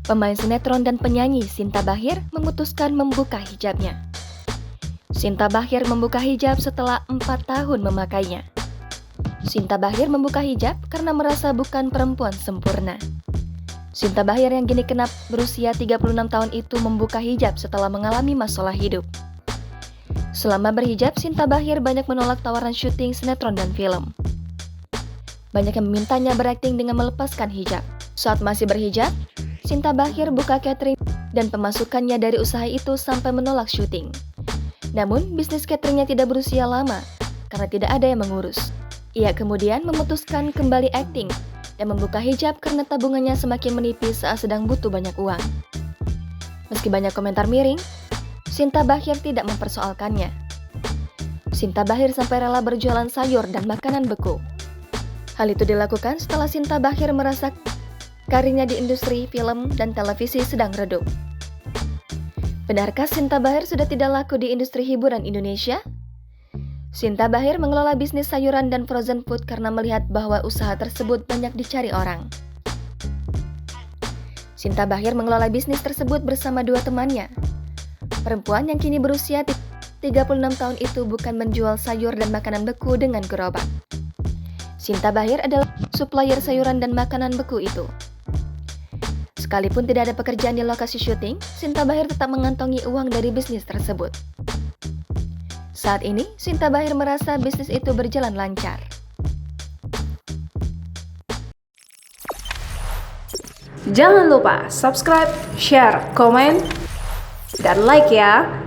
Pemain sinetron dan penyanyi Sinta Bahir memutuskan membuka hijabnya. Sinta Bahir membuka hijab setelah 4 tahun memakainya. Sinta Bahir membuka hijab karena merasa bukan perempuan sempurna. Sinta Bahir yang kini genap berusia 36 tahun itu membuka hijab setelah mengalami masalah hidup. Selama berhijab, Sinta Bahir banyak menolak tawaran syuting sinetron dan film. Banyak yang memintanya berakting dengan melepaskan hijab. Saat masih berhijab, Sinta Bahir buka catering dan pemasukannya dari usaha itu sampai menolak syuting. Namun, bisnis cateringnya tidak berusia lama karena tidak ada yang mengurus. Ia kemudian memutuskan kembali akting dan membuka hijab karena tabungannya semakin menipis saat sedang butuh banyak uang. Meski banyak komentar miring, Sinta Bahir tidak mempersoalkannya. Sinta Bahir sampai rela berjualan sayur dan makanan beku. Hal itu dilakukan setelah Sinta Bahir merasa karirnya di industri film dan televisi sedang redup. Benarkah Sinta Bahir sudah tidak laku di industri hiburan Indonesia? Sinta Bahir mengelola bisnis sayuran dan frozen food karena melihat bahwa usaha tersebut banyak dicari orang. Sinta Bahir mengelola bisnis tersebut bersama dua temannya. Perempuan yang kini berusia 36 tahun itu bukan menjual sayur dan makanan beku dengan gerobak. Sinta Bahir adalah supplier sayuran dan makanan beku itu. Sekalipun tidak ada pekerjaan di lokasi syuting, Sinta Bahir tetap mengantongi uang dari bisnis tersebut. Saat ini, Sinta Bahir merasa bisnis itu berjalan lancar. Jangan lupa subscribe, share, komen, dan like ya!